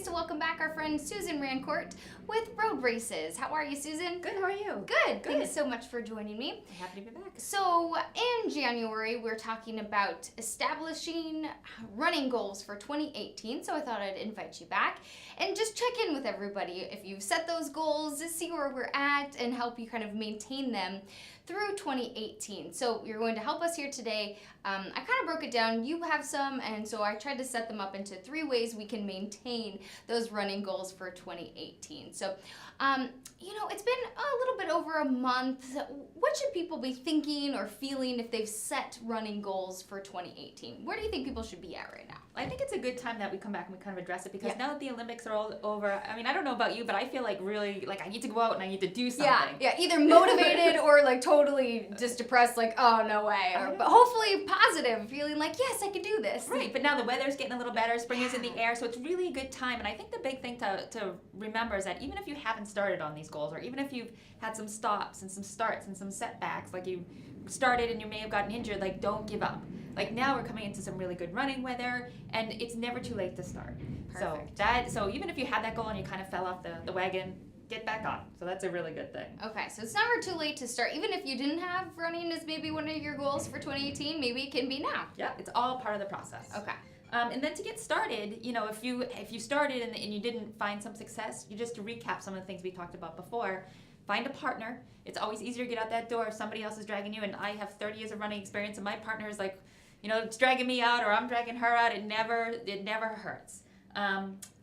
pleased to welcome back our friend Susan Rancourt with Road Races. How are you, Susan? Good, how are you? Good. Thanks so much for joining me. Happy to be back. So, in January, we're talking about establishing running goals for 2018. So, I thought I'd invite you back and just check in with everybody. If you've set those goals, to see where we're at and help you kind of maintain them through 2018. So you're going to help us here today. I kind of broke it down. You have some, and so I tried to set them up into 3 ways we can maintain those running goals for 2018. So, it's been a little bit over a month. What should people be thinking or feeling if they've set running goals for 2018? Where do you think people should be at right now? I think it's a good time that we come back and we kind of address it because now that the Olympics are all over, I mean, I don't know about you, but I feel like really, like I need to go out and I need to do something. Yeah, either motivated or like totally just depressed, like, oh, no way. But hopefully positive, feeling like, yes, I can do this. Right, but now the weather's getting a little better, spring is in the air, so it's really a good time. And I think the big thing to remember is that even if you haven't started on these goals, or even if you've had some stops and some starts and some setbacks, like you started and you may have gotten injured, like don't give up. Like now we're coming into some really good running weather and it's never too late to start. Perfect. So even if you had that goal and you kind of fell off the wagon, get back on. So that's a really good thing. Okay, so it's never too late to start. Even if you didn't have running as maybe one of your goals for 2018, maybe it can be now. Yeah, it's all part of the process. Okay. And then to get started, if you started and you didn't find some success, just to recap some of the things we talked about before, find a partner. It's always easier to get out that door if somebody else is dragging you. And I have 30 years of running experience, and my partner is like, it's dragging me out or I'm dragging her out. It never hurts.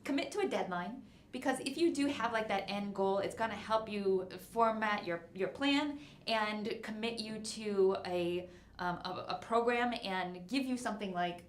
Commit to a deadline, because if you do have like that end goal, it's going to help you format your plan and commit you to a program and give you something like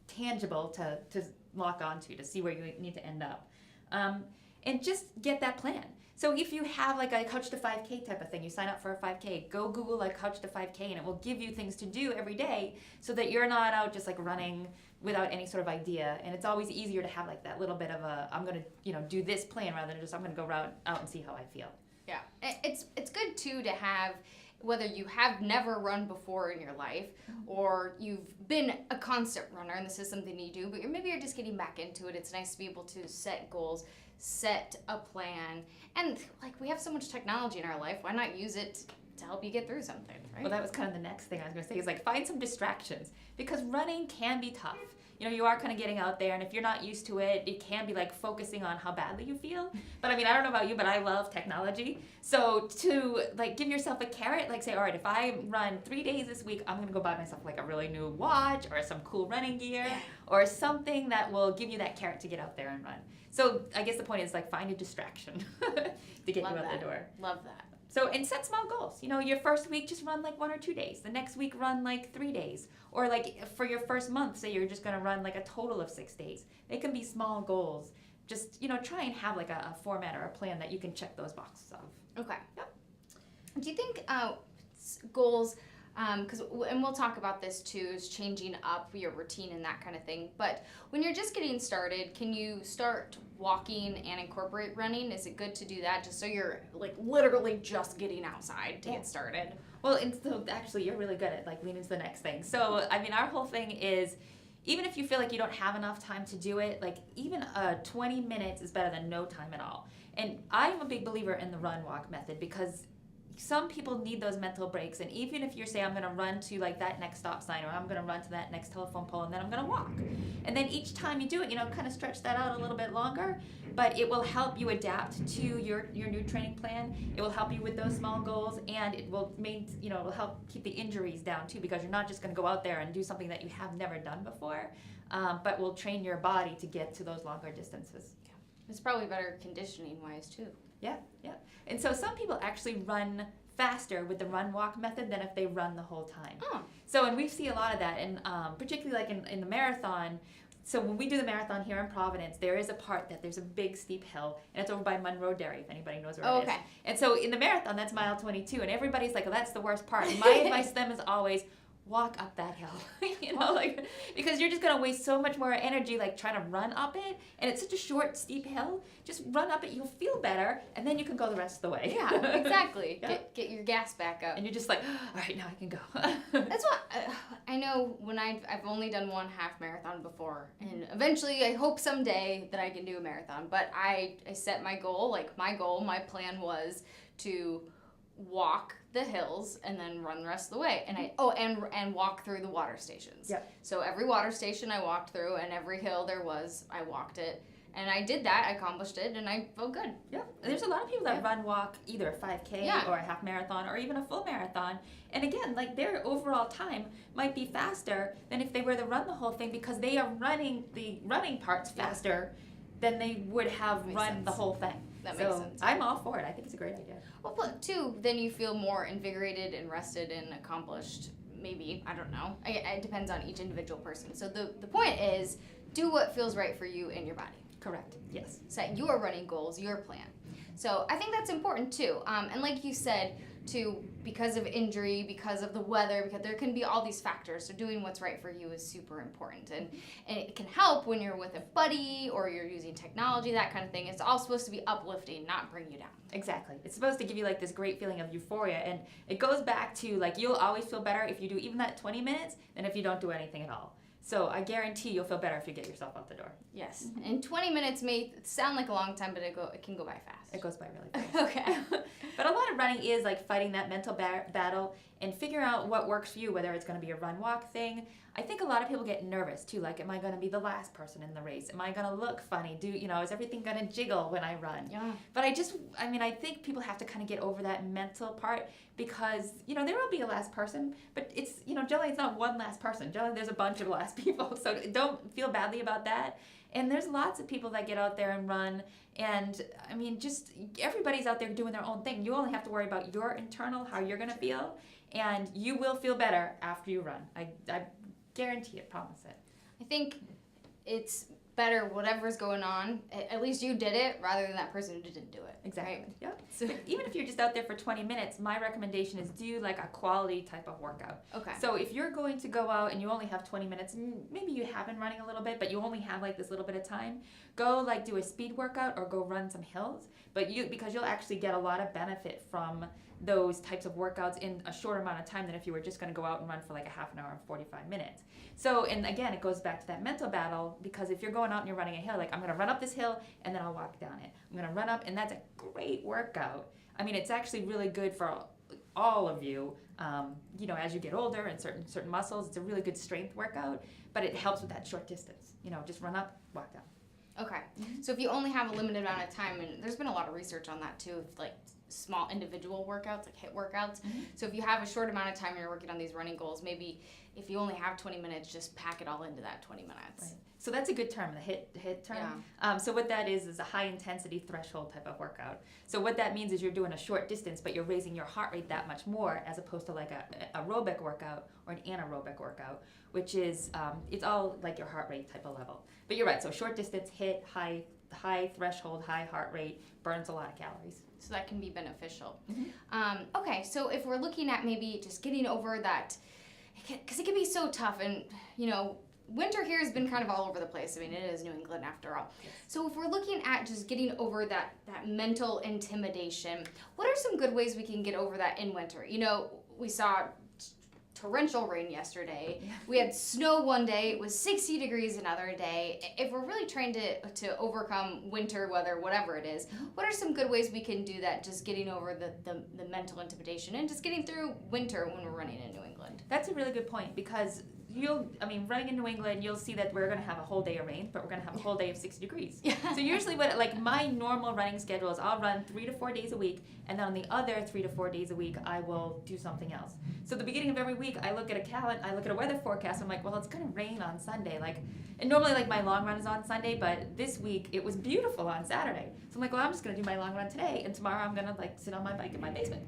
tangible to lock onto to see where you need to end up. And just get that plan. So if you have like a Couch to 5K type of thing, you sign up for a 5K, go Google like Couch to 5K and it will give you things to do every day so that you're not out just like running without any sort of idea. And it's always easier to have like that little bit of I'm going to, do this plan rather than just I'm going to go out and see how I feel. Yeah. It's good too to have, whether you have never run before in your life or you've been a constant runner and this is something you do, but maybe you're just getting back into it. It's nice to be able to set goals, set a plan, and like we have so much technology in our life, why not use it to help you get through something, right? Well, that was kind of the next thing I was going to say is like find some distractions, because running can be tough. You are kind of getting out there, and if you're not used to it, it can be like focusing on how badly you feel. But I mean, I don't know about you, but I love technology. So to like give yourself a carrot, like say, all right, if I run 3 days this week, I'm going to go buy myself like a really new watch or some cool running gear or something that will give you that carrot to get out there and run. So I guess the point is like find a distraction to get you out the door. Love that. So, and set small goals. Your first week, just run like 1 or 2 days. The next week, run like 3 days. Or like for your first month, say you're just going to run like a total of 6 days. They can be small goals. Just, try and have like a format or a plan that you can check those boxes off. Okay. Yep. Do you think goals, and we'll talk about this too, is changing up your routine and that kind of thing. But when you're just getting started, can you start walking and incorporate running? Is it good to do that just so you're like literally just getting outside to get started? Well, and so actually you're really good at like leading to the next thing. So, I mean, our whole thing is, even if you feel like you don't have enough time to do it, like even 20 minutes is better than no time at all. And I'm a big believer in the run-walk method, because some people need those mental breaks. And even if you're saying, I'm going to run to like that next stop sign, or I'm going to run to that next telephone pole, and then I'm going to walk. And then each time you do it, kind of stretch that out a little bit longer, but it will help you adapt to your new training plan. It will help you with those small goals, and it will it will help keep the injuries down too, because you're not just going to go out there and do something that you have never done before, but will train your body to get to those longer distances. Yeah. It's probably better conditioning wise too. Yeah. And so some people actually run faster with the run-walk method than if they run the whole time. Oh. So, and we see a lot of that, and particularly like in the marathon. So when we do the marathon here in Providence, there is a part that there's a big steep hill, and it's over by Monroe Dairy, if anybody knows where it is. And so in the marathon, that's mile 22, and everybody's like, oh, that's the worst part. And my advice to them is always, walk up that hill. Like, because you're just going to waste so much more energy, like, trying to run up it. And it's such a short, steep hill. Just run up it. You'll feel better. And then you can go the rest of the way. Yeah, exactly. Yeah. Get your gas back up. And you're just like, all right, now I can go. That's what I know when I've only done one half marathon before. And eventually, I hope someday that I can do a marathon. But I set my goal, my plan was to walk the hills and then run the rest of the way, and walk through the water stations. Yep. So every water station I walked through, and every hill there was, I walked it, and I did that. I accomplished it, and I felt good. Yeah, there's a lot of people that walk either a 5K or a half marathon or even a full marathon, and again, like, their overall time might be faster than if they were to run the whole thing, because they are running the running parts faster than they would have run the whole thing. That makes sense. I'm all for it. I think it's a great idea. Well, but too, then you feel more invigorated and rested and accomplished. Maybe, I don't know. It depends on each individual person. So the point is, do what feels right for you and your body. Correct. Yes. Set your running goals, your plan. So I think that's important too. And like you said, too, because of injury, because of the weather, because there can be all these factors. So doing what's right for you is super important. And it can help when you're with a buddy or you're using technology, that kind of thing. It's all supposed to be uplifting, not bring you down. Exactly. It's supposed to give you like this great feeling of euphoria. And it goes back to, like, you'll always feel better if you do even that 20 minutes than if you don't do anything at all. So I guarantee you'll feel better if you get yourself out the door. Yes. And 20 minutes may sound like a long time, but it can go by fast. It goes by really fast. Okay. But a lot of running is like fighting that mental battle and figuring out what works for you, whether it's going to be a run-walk thing. I think a lot of people get nervous too, like, am I going to be the last person in the race? Am I going to look funny? Is everything going to jiggle when I run? Yeah. But I think people have to kind of get over that mental part, because, there will be a last person, but it's, generally it's not one last person. Generally there's a bunch of last people, so don't feel badly about that. And there's lots of people that get out there and run, and just everybody's out there doing their own thing. You only have to worry about your internal, how you're going to feel, and you will feel better after you run. I guarantee it, promise it. I think it's better whatever's going on, at least you did it rather than that person who didn't do it. Exactly. Right? Yep. So even if you're just out there for 20 minutes, my recommendation is do like a quality type of workout. Okay. So if you're going to go out and you only have 20 minutes, maybe you have been running a little bit, but you only have like this little bit of time, go like do a speed workout or go run some hills. But because you'll actually get a lot of benefit from those types of workouts in a shorter amount of time than if you were just going to go out and run for like a half an hour and 45 minutes. So, and again, it goes back to that mental battle, because if you're going out and you're running a hill, like, I'm going to run up this hill and then I'll walk down it. I'm going to run up, and that's a great workout. It's actually really good for all of you, as you get older and certain muscles. It's a really good strength workout, but it helps with that short distance. Just run up, walk down. Okay. So if you only have a limited amount of time, and there's been a lot of research on that too, like small individual workouts, like HIIT workouts. Mm-hmm. So if you have a short amount of time and you're working on these running goals, maybe if you only have 20 minutes, just pack it all into that 20 minutes. Right. So that's a good term, the HIIT term. Yeah. So what that is a high intensity threshold type of workout. So what that means is you're doing a short distance, but you're raising your heart rate that much more, as opposed to like a aerobic workout or an anaerobic workout, which is, it's all like your heart rate type of level. But you're right, so short distance, HIIT, high threshold, high heart rate, burns a lot of calories. So that can be beneficial. Mm-hmm. Okay, so if we're looking at maybe just getting over that, because it can be so tough, and winter here has been kind of all over the place. It is New England after all. Yes. So if we're looking at just getting over that mental intimidation, what are some good ways we can get over that in winter? We saw torrential rain yesterday. Yeah. We had snow one day. It was 60 degrees another day. If we're really trying to overcome winter weather, whatever it is, what are some good ways we can do that, just getting over the mental intimidation and just getting through winter when we're running in New England? That's a really good point, because running in New England, you'll see that we're going to have a whole day of rain, but we're going to have a whole day of 60 degrees. Yeah. So usually my normal running schedule is I'll run 3 to 4 days a week, and then on the other 3 to 4 days a week, I will do something else. So at the beginning of every week, I look at a weather forecast, I'm like, well, it's going to rain on Sunday. And normally my long run is on Sunday, but this week it was beautiful on Saturday. So I'm like, well, I'm just going to do my long run today, and tomorrow I'm going to sit on my bike in my basement.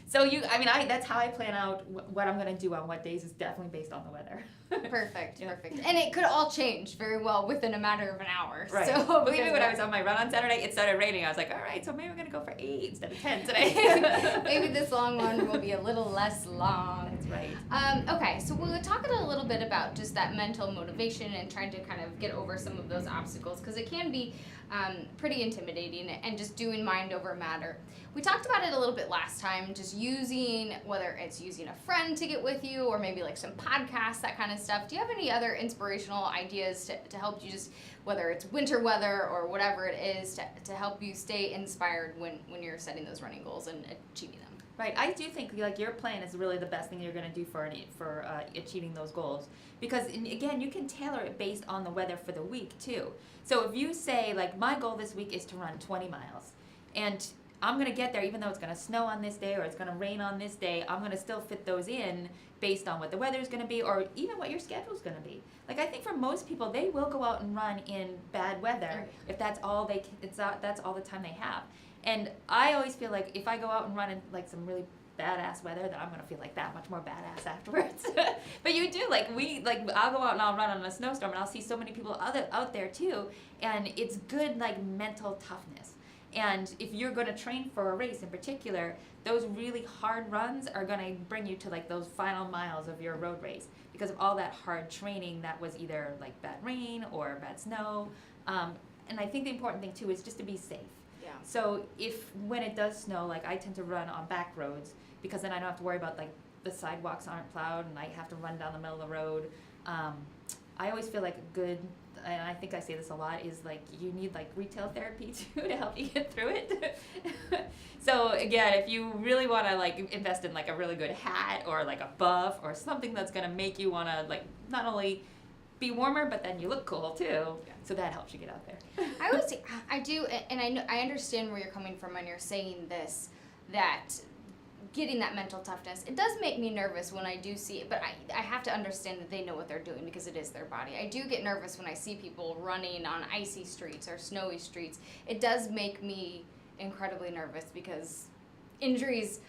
So that's how I plan out what I'm going to do on what days, is definitely based on the weather. Perfect. And it could all change very well within a matter of an hour. Right. So believe me, when I was on my run on Saturday, it started raining. I was like, all right, so maybe we're going to go for 8 instead of 10 today. Maybe this long run will be a little less long. Right. Okay, so we're talking a little bit about just that mental motivation and trying to kind of get over some of those obstacles, because it can be pretty intimidating, and just doing mind over matter. We talked about it a little bit last time, just using, whether it's using a friend to get with you or maybe like some podcasts, that kind of stuff. Do you have any other inspirational ideas to help you, just whether it's winter weather or whatever it is, to help you stay inspired when you're setting those running goals and achieving them? Right. I do think like your plan is really the best thing you're going to do for achieving those goals, because again, you can tailor it based on the weather for the week too. So if you say like, my goal this week is to run 20 miles, and I'm going to get there even though it's going to snow on this day or it's going to rain on this day, I'm going to still fit those in based on what the weather is going to be, or even what your schedule is going to be. Like, I think for most people, they will go out and run in bad weather if that's all that's all the time they have. And I always feel like if I go out and run in like some really badass weather, that I'm gonna feel like that much more badass afterwards. But you do, like I'll go out and I'll run on a snowstorm, and I'll see so many people out there too, and it's good like mental toughness. And if you're gonna train for a race in particular, those really hard runs are gonna bring you to like those final miles of your road race, because of all that hard training that was either like bad rain or bad snow. And I think the important thing too is just to be safe. Yeah. So when it does snow, like I tend to run on back roads, because then I don't have to worry about like the sidewalks aren't plowed and I have to run down the middle of the road. I always feel like a good, and I think I say this a lot, is like you need like retail therapy too to help you get through it. So again, if you really want to like invest in like a really good hat or like a buff or something that's gonna make you want to like not only be warmer, but then you look cool too. Yeah. So that helps you get out there. I would say, I do, and I understand where you're coming from when you're saying this, that getting that mental toughness, it does make me nervous when I do see it, but I have to understand that they know what they're doing, because it is their body. I do get nervous when I see people running on icy streets or snowy streets. It does make me incredibly nervous, because injuries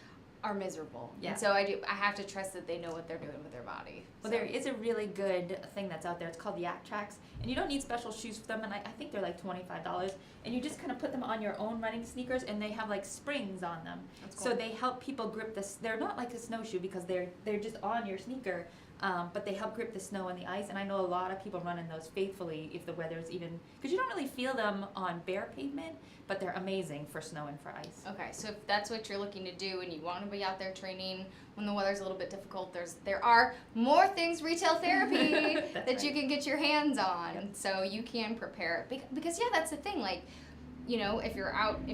are miserable. Yeah. And so I have to trust that they know what they're doing with their body. Well, there is a really good thing that's out there. It's called the Yak Tracks, and you don't need special shoes for them, and I think they're like $25, and you just kind of put them on your own running sneakers, and they have like springs on them. That's cool. So they help people grip this. They're not like a snowshoe, because they're just on your sneaker, but they help grip the snow and the ice, and I know a lot of people run in those faithfully if the weather's even, because you don't really feel them on bare pavement, but they're amazing for snow and for ice. Okay, so if that's what you're looking to do and you want to be out there training when the weather's a little bit difficult, there are more things, retail therapy, that right. You can get your hands on, yep. So you can prepare. Because yeah, that's the thing. Like, you know, if you're out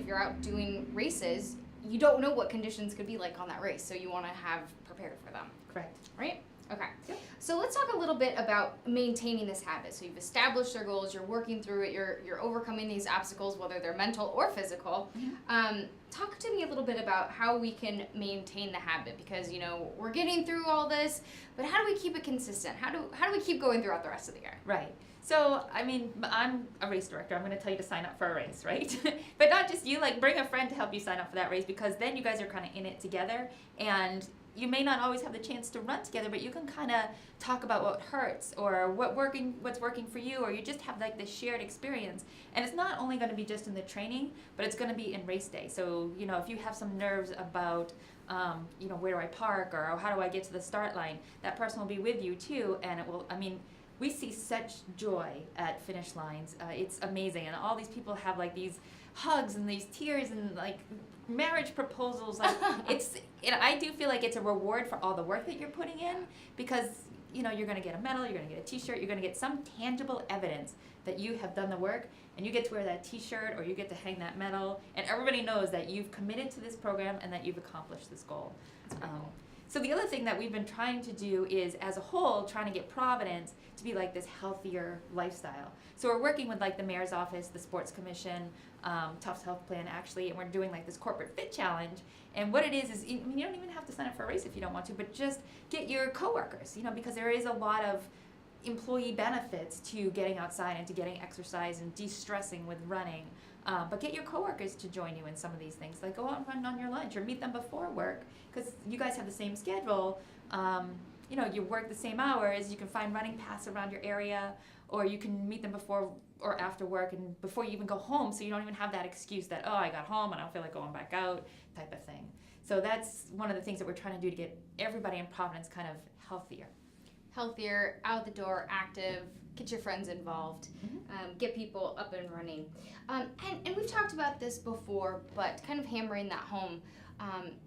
doing races, you don't know what conditions could be like on that race, so you want to have prepared for them. Correct. Right? Okay. Yep. So let's talk a little bit about maintaining this habit. So you've established your goals, you're working through it, you're overcoming these obstacles, whether they're mental or physical. Mm-hmm. Talk to me a little bit about how we can maintain the habit, because, you know, we're getting through all this, but how do we keep it consistent? How do we keep going throughout the rest of the year? Right. So, I mean, I'm a race director. I'm going to tell you to sign up for a race, right? But not just you, like bring a friend to help you sign up for that race, because then you guys are kind of in it together, and you may not always have the chance to run together, but you can kind of talk about what hurts or what's working for you, or you just have like this shared experience. And it's not only going to be just in the training, but it's going to be in race day. So, you know, if you have some nerves about, you know, where do I park, or how do I get to the start line, that person will be with you too. And it will, I mean, we see such joy at finish lines. It's amazing. And all these people have like these hugs and these tears and like marriage proposals. Like I do feel like it's a reward for all the work that you're putting in, because, you know, you're going to get a medal, you're going to get a t-shirt, you're going to get some tangible evidence that you have done the work, and you get to wear that t-shirt or you get to hang that medal, and everybody knows that you've committed to this program and that you've accomplished this goal. So the other thing that we've been trying to do is, as a whole, trying to get Providence to be like this healthier lifestyle. So we're working with like the mayor's office, the sports commission, Tufts Health Plan actually, and we're doing like this corporate fit challenge. And what it is, I mean, you don't even have to sign up for a race if you don't want to, but just get your coworkers, you know, because there is a lot of employee benefits to getting outside and to getting exercise and de-stressing with running. But get your coworkers to join you in some of these things. Like go out and run on your lunch, or meet them before work, because you guys have the same schedule. You know, you work the same hours. You can find running paths around your area, or you can meet them before or after work and before you even go home, so you don't even have that excuse that, oh, I got home and I don't feel like going back out type of thing. So that's one of the things that we're trying to do to get everybody in Providence kind of healthier. Healthier, out the door, active, get your friends involved, get people up and running. And we've talked about this before, but kind of hammering that home,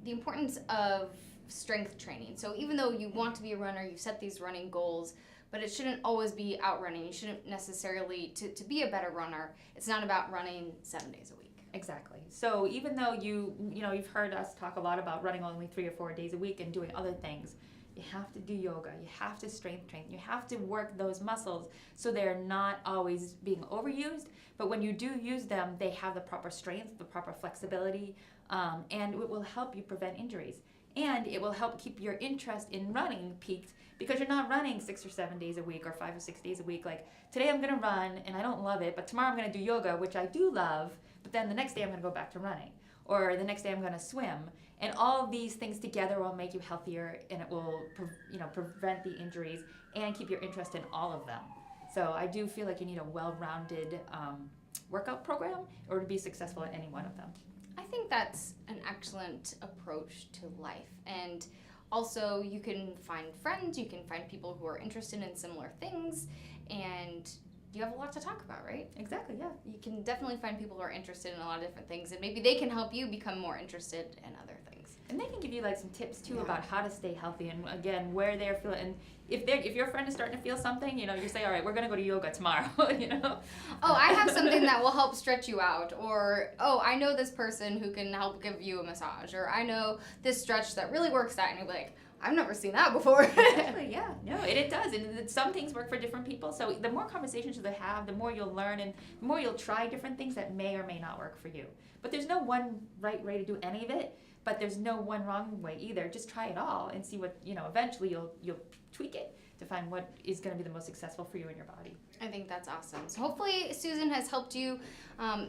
the importance of strength training. So even though you want to be a runner, you set these running goals, but it shouldn't always be outrunning. You shouldn't necessarily, to be a better runner, it's not about running 7 days a week. Exactly. So even though you've heard us talk a lot about running only 3 or 4 days a week and doing other things, you have to do yoga, you have to strength train, you have to work those muscles so they're not always being overused, but when you do use them, they have the proper strength, the proper flexibility, and it will help you prevent injuries. And it will help keep your interest in running peaked because you're not running 6 or 7 days a week or 5 or 6 days a week. Like, today I'm going to run and I don't love it, but tomorrow I'm going to do yoga, which I do love, but then the next day I'm going to go back to running. Or the next day I'm going to swim. And all of these things together will make you healthier, and it will prevent the injuries and keep your interest in all of them. So I do feel like you need a well-rounded workout program in order to be successful at any one of them. I think that's an excellent approach to life. And also you can find friends, you can find people who are interested in similar things, and you have a lot to talk about, right? Exactly, yeah. You can definitely find people who are interested in a lot of different things, and maybe they can help you become more interested in other things. And they can give you like some tips too about how to stay healthy, and again, where they're feeling. And if your friend is starting to feel something, you say, all right, we're gonna go to yoga tomorrow. Oh, I have something that will help stretch you out, or I know this person who can help give you a massage, or I know this stretch that really works out, and you're like, I've never seen that before. Exactly, yeah. No, it does. And some things work for different people. So the more conversations you have, the more you'll learn, and the more you'll try different things that may or may not work for you. But there's no one right way to do any of it, but there's no one wrong way either. Just try it all and see what, eventually you'll tweak it to find what is going to be the most successful for you and your body. I think that's awesome. So hopefully Susan has helped you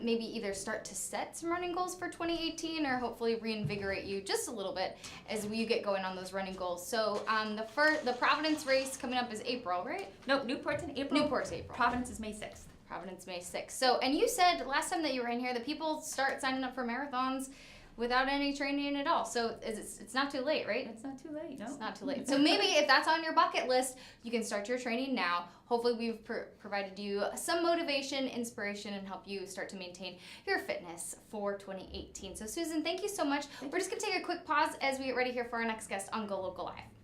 maybe either start to set some running goals for 2018 or hopefully reinvigorate you just a little bit as you get going on those running goals. So the Providence race coming up is April, right? Nope, Newport's in April. Newport's April. Providence is May 6th. Providence May 6th. So, and you said last time that you were in here that people start signing up for marathons without any training at all. So it's not too late, right? It's not too late, no. It's not too late. So maybe if that's on your bucket list, you can start your training now. Hopefully we've provided you some motivation, inspiration, and help you start to maintain your fitness for 2018. So Susan, thank you so much. We're just going to take a quick pause as we get ready here for our next guest on Go Local Live.